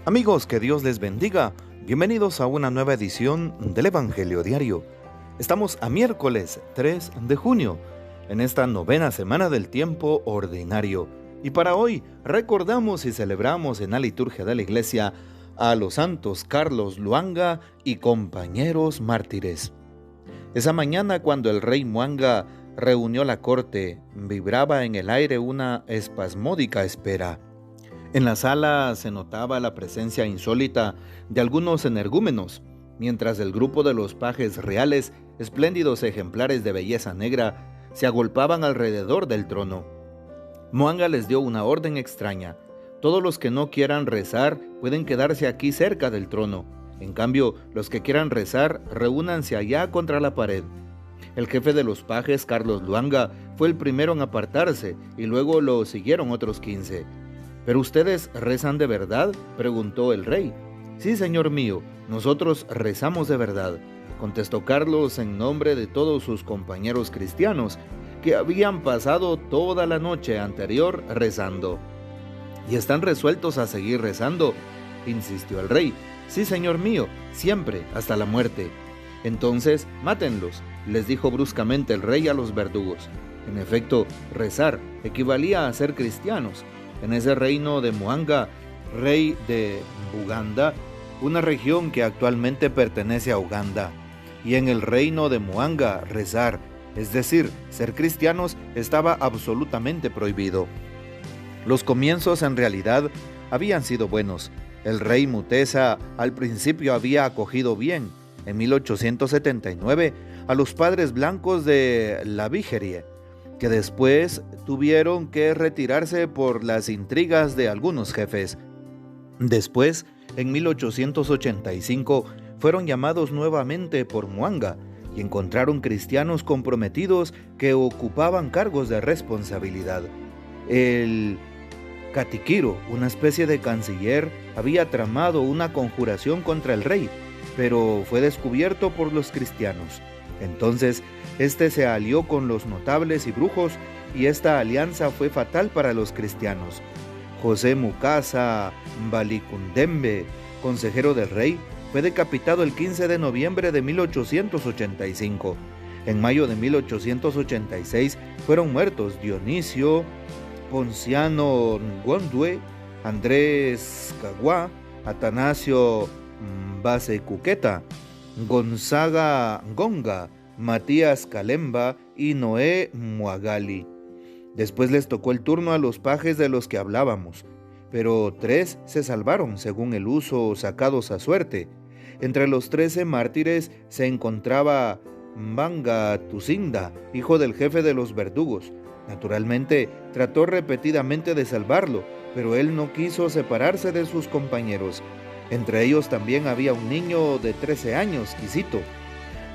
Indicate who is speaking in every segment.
Speaker 1: Amigos, que Dios les bendiga. Bienvenidos a una nueva edición del Evangelio Diario. Estamos a miércoles 3 de junio, en esta novena semana del tiempo ordinario. Y para hoy recordamos y celebramos en la liturgia de la Iglesia a los santos Carlos Luanga y compañeros mártires. Esa mañana, cuando el rey Muanga reunió la corte, vibraba en el aire una espasmódica espera. En la sala se notaba la presencia insólita de algunos energúmenos, mientras el grupo de los pajes reales, espléndidos ejemplares de belleza negra, se agolpaban alrededor del trono. Muanga les dio una orden extraña. Todos los que no quieran rezar pueden quedarse aquí cerca del trono. En cambio, los que quieran rezar, reúnanse allá contra la pared. El jefe de los pajes, Carlos Luanga, fue el primero en apartarse y luego lo siguieron otros 15. ¿Pero ustedes rezan de verdad?, preguntó el rey. Sí, señor mío, nosotros rezamos de verdad, contestó Carlos en nombre de todos sus compañeros cristianos, que habían pasado toda la noche anterior rezando. ¿Y están resueltos a seguir rezando?, insistió el rey. Sí, señor mío, siempre, hasta la muerte. Entonces, mátenlos, les dijo bruscamente el rey a los verdugos. En efecto, rezar equivalía a ser cristianos. En ese reino de Muanga, rey de Buganda, una región que actualmente pertenece a Uganda, y en el reino de Muanga, rezar, es decir, ser cristianos, estaba absolutamente prohibido. Los comienzos en realidad habían sido buenos. El rey Mutesa al principio había acogido bien, en 1879, a los padres blancos de la Vigerie, que después tuvieron que retirarse por las intrigas de algunos jefes. Después, en 1885, fueron llamados nuevamente por Muanga y encontraron cristianos comprometidos que ocupaban cargos de responsabilidad. El Catiquiro, una especie de canciller, había tramado una conjuración contra el rey, pero fue descubierto por los cristianos. Entonces, este se alió con los notables y brujos, y esta alianza fue fatal para los cristianos. José Mukasa Balikundembe, consejero del rey, fue decapitado el 15 de noviembre de 1885. En mayo de 1886 fueron muertos Dionisio Ponciano Ngondwe, Andrés Cagua, Atanasio Basecuqueta, Gonzaga Ngonga, Matías Calemba y Noé Muagali. Después les tocó el turno a los pajes de los que hablábamos, pero 3 se salvaron según el uso, sacados a suerte. Entre los 13 mártires se encontraba Mbanga Tucinda, hijo del jefe de los verdugos. Naturalmente, trató repetidamente de salvarlo, pero él no quiso separarse de sus compañeros. Entre ellos también había un niño de 13 años, Quisito.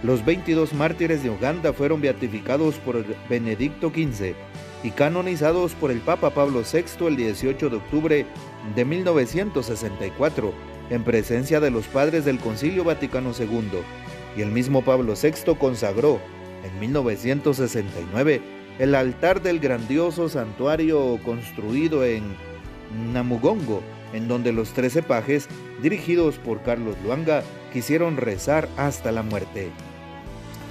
Speaker 1: Los 22 mártires de Uganda fueron beatificados por Benedicto XV y canonizados por el Papa Pablo VI el 18 de octubre de 1964, en presencia de los padres del Concilio Vaticano II. Y el mismo Pablo VI consagró, en 1969, el altar del grandioso santuario construido en Namugongo, en donde los 13 pajes, dirigidos por Carlos Luanga, quisieron rezar hasta la muerte.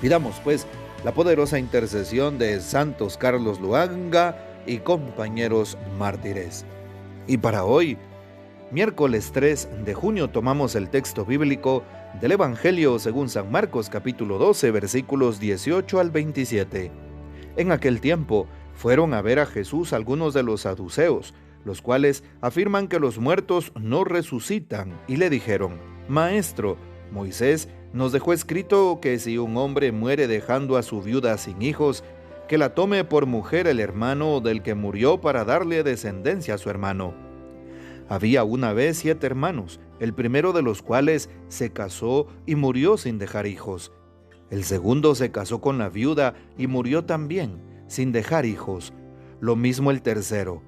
Speaker 1: Pidamos, pues, la poderosa intercesión de santos Carlos Luanga y compañeros mártires. Y para hoy, miércoles 3 de junio, tomamos el texto bíblico del Evangelio según San Marcos, capítulo 12, versículos 18 al 27. En aquel tiempo, fueron a ver a Jesús algunos de los saduceos, los cuales afirman que los muertos no resucitan, y le dijeron: Maestro, Moisés nos dejó escrito que si un hombre muere dejando a su viuda sin hijos, que la tome por mujer el hermano del que murió para darle descendencia a su hermano. Había una vez 7 hermanos, el primero de los cuales se casó y murió sin dejar hijos. El segundo se casó con la viuda y murió también, sin dejar hijos. Lo mismo el tercero.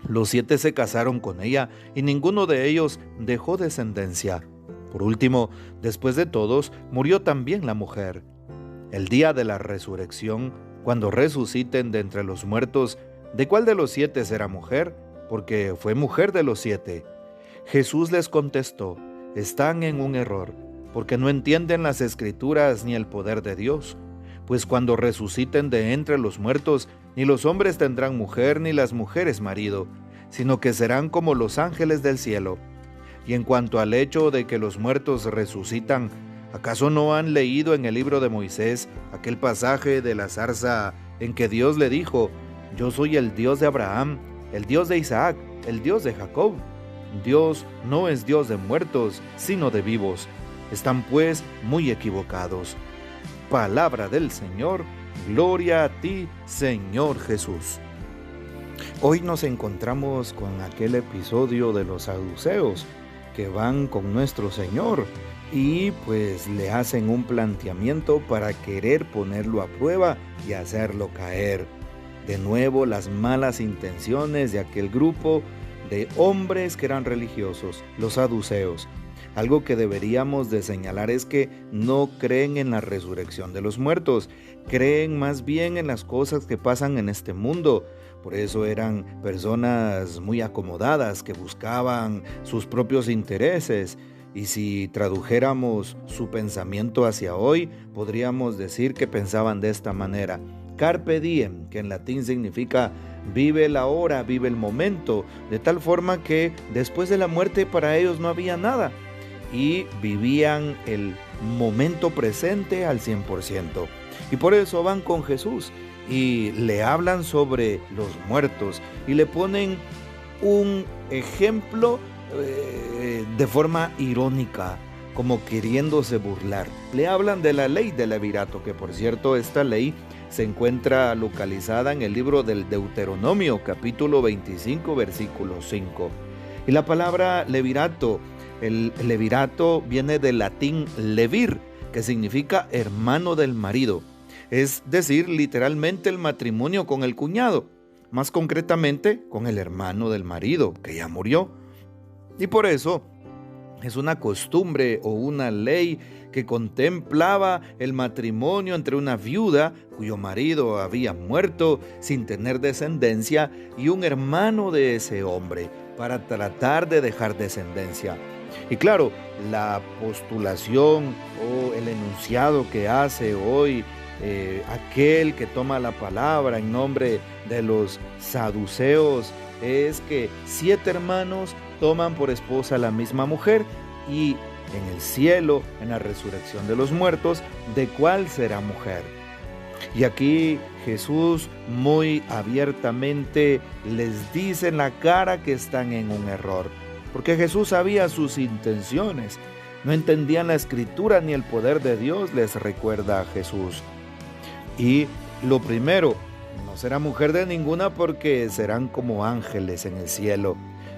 Speaker 1: Los 7 se casaron con ella y ninguno de ellos dejó descendencia. Por último, después de todos, murió también la mujer. El día de la resurrección, cuando resuciten de entre los muertos, ¿de cuál de los 7 será mujer? Porque fue mujer de los 7. Jesús les contestó: están en un error, porque no entienden las Escrituras ni el poder de Dios. Pues cuando resuciten de entre los muertos, ni los hombres tendrán mujer, ni las mujeres marido, sino que serán como los ángeles del cielo. Y en cuanto al hecho de que los muertos resucitan, ¿acaso no han leído en el libro de Moisés aquel pasaje de la zarza en que Dios le dijo: yo soy el Dios de Abraham, el Dios de Isaac, el Dios de Jacob? Dios no es Dios de muertos, sino de vivos. Están pues muy equivocados. Palabra del Señor, gloria a ti, Señor Jesús. Hoy nos encontramos con aquel episodio de los saduceos que van con nuestro Señor y pues le hacen un planteamiento para querer ponerlo a prueba y hacerlo caer. De nuevo las malas intenciones de aquel grupo de hombres que eran religiosos, los saduceos. Algo que deberíamos de señalar es que no creen en la resurrección de los muertos, creen más bien en las cosas que pasan en este mundo. Por eso eran personas muy acomodadas que buscaban sus propios intereses. Y si tradujéramos su pensamiento hacia hoy, podríamos decir que pensaban de esta manera: carpe diem, que en latín significa vive la hora, vive el momento, de tal forma que después de la muerte para ellos no había nada y vivían el momento presente al 100%. Y por eso van con Jesús y le hablan sobre los muertos y le ponen un ejemplo de forma irónica, como queriéndose burlar. Le hablan de la ley del levirato, que por cierto esta ley se encuentra localizada en el libro del Deuteronomio, capítulo 25, versículo 5. Y la palabra levirato, el levirato viene del latín levir, que significa hermano del marido. Es decir, literalmente el matrimonio con el cuñado, más concretamente con el hermano del marido, que ya murió. Y por eso es una costumbre o una ley que contemplaba el matrimonio entre una viuda cuyo marido había muerto sin tener descendencia y un hermano de ese hombre, para tratar de dejar descendencia. Y claro, la postulación o el enunciado que hace hoy aquel que toma la palabra en nombre de los saduceos es que 7 hermanos toman por esposa a la misma mujer y en el cielo, en la resurrección de los muertos, ¿de cuál será mujer? Y aquí Jesús muy abiertamente les dice en la cara que están en un error, porque Jesús sabía sus intenciones. No entendían la Escritura ni el poder de Dios, les recuerda a Jesús. Y lo primero, no será mujer de ninguna porque serán como ángeles en el cielo.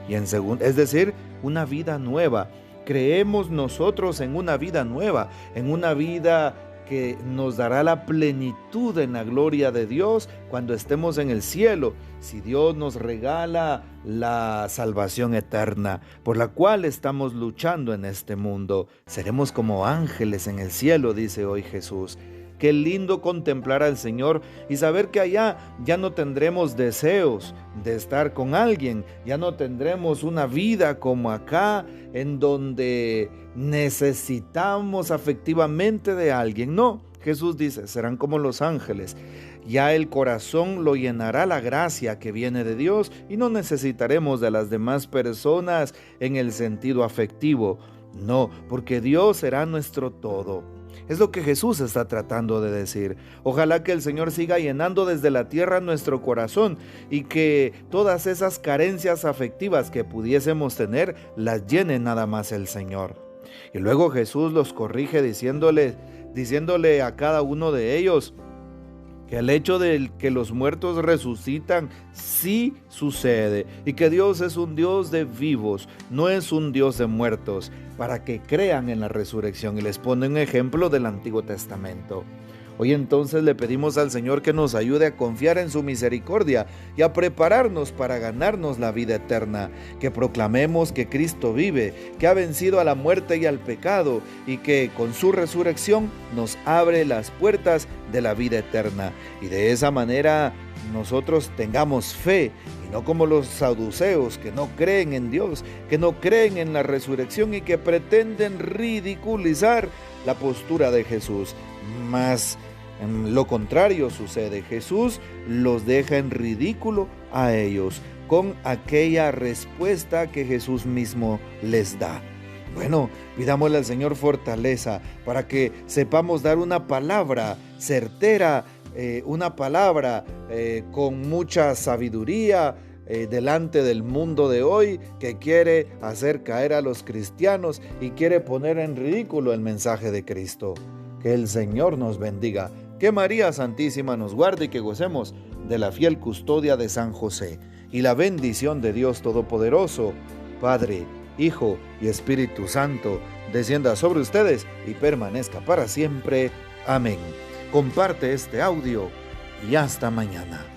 Speaker 1: Y en segundo, es decir, una vida nueva. Creemos nosotros en una vida nueva, en una vida que nos dará la plenitud en la gloria de Dios cuando estemos en el cielo, si Dios nos regala la salvación eterna por la cual estamos luchando en este mundo. Seremos como ángeles en el cielo, dice hoy Jesús. Qué lindo contemplar al Señor y saber que allá ya no tendremos deseos de estar con alguien, ya no tendremos una vida como acá en donde necesitamos afectivamente de alguien. No, Jesús dice, serán como los ángeles. Ya el corazón lo llenará la gracia que viene de Dios y no necesitaremos de las demás personas en el sentido afectivo. No, porque Dios será nuestro todo. Es lo que Jesús está tratando de decir. Ojalá que el Señor siga llenando desde la tierra nuestro corazón y que todas esas carencias afectivas que pudiésemos tener las llene nada más el Señor. Y luego Jesús los corrige diciéndole a cada uno de ellos que el hecho de que los muertos resucitan sí sucede y que Dios es un Dios de vivos, no es un Dios de muertos, para que crean en la resurrección, y les pone un ejemplo del Antiguo Testamento. Hoy entonces le pedimos al Señor que nos ayude a confiar en su misericordia y a prepararnos para ganarnos la vida eterna, que proclamemos que Cristo vive, que ha vencido a la muerte y al pecado y que con su resurrección nos abre las puertas de la vida eterna. Y de esa manera nosotros tengamos fe y no como los saduceos que no creen en Dios, que no creen en la resurrección y que pretenden ridiculizar la postura de Jesús. Mas lo contrario sucede. Jesús los deja en ridículo a ellos con aquella respuesta que Jesús mismo les da. Bueno, pidámosle al Señor fortaleza para que sepamos dar una palabra certera, una palabra con mucha sabiduría delante del mundo de hoy que quiere hacer caer a los cristianos y quiere poner en ridículo el mensaje de Cristo. Que el Señor nos bendiga, que María Santísima nos guarde y que gocemos de la fiel custodia de San José. Y la bendición de Dios Todopoderoso, Padre, Hijo y Espíritu Santo, descienda sobre ustedes y permanezca para siempre. Amén. Comparte este audio y hasta mañana.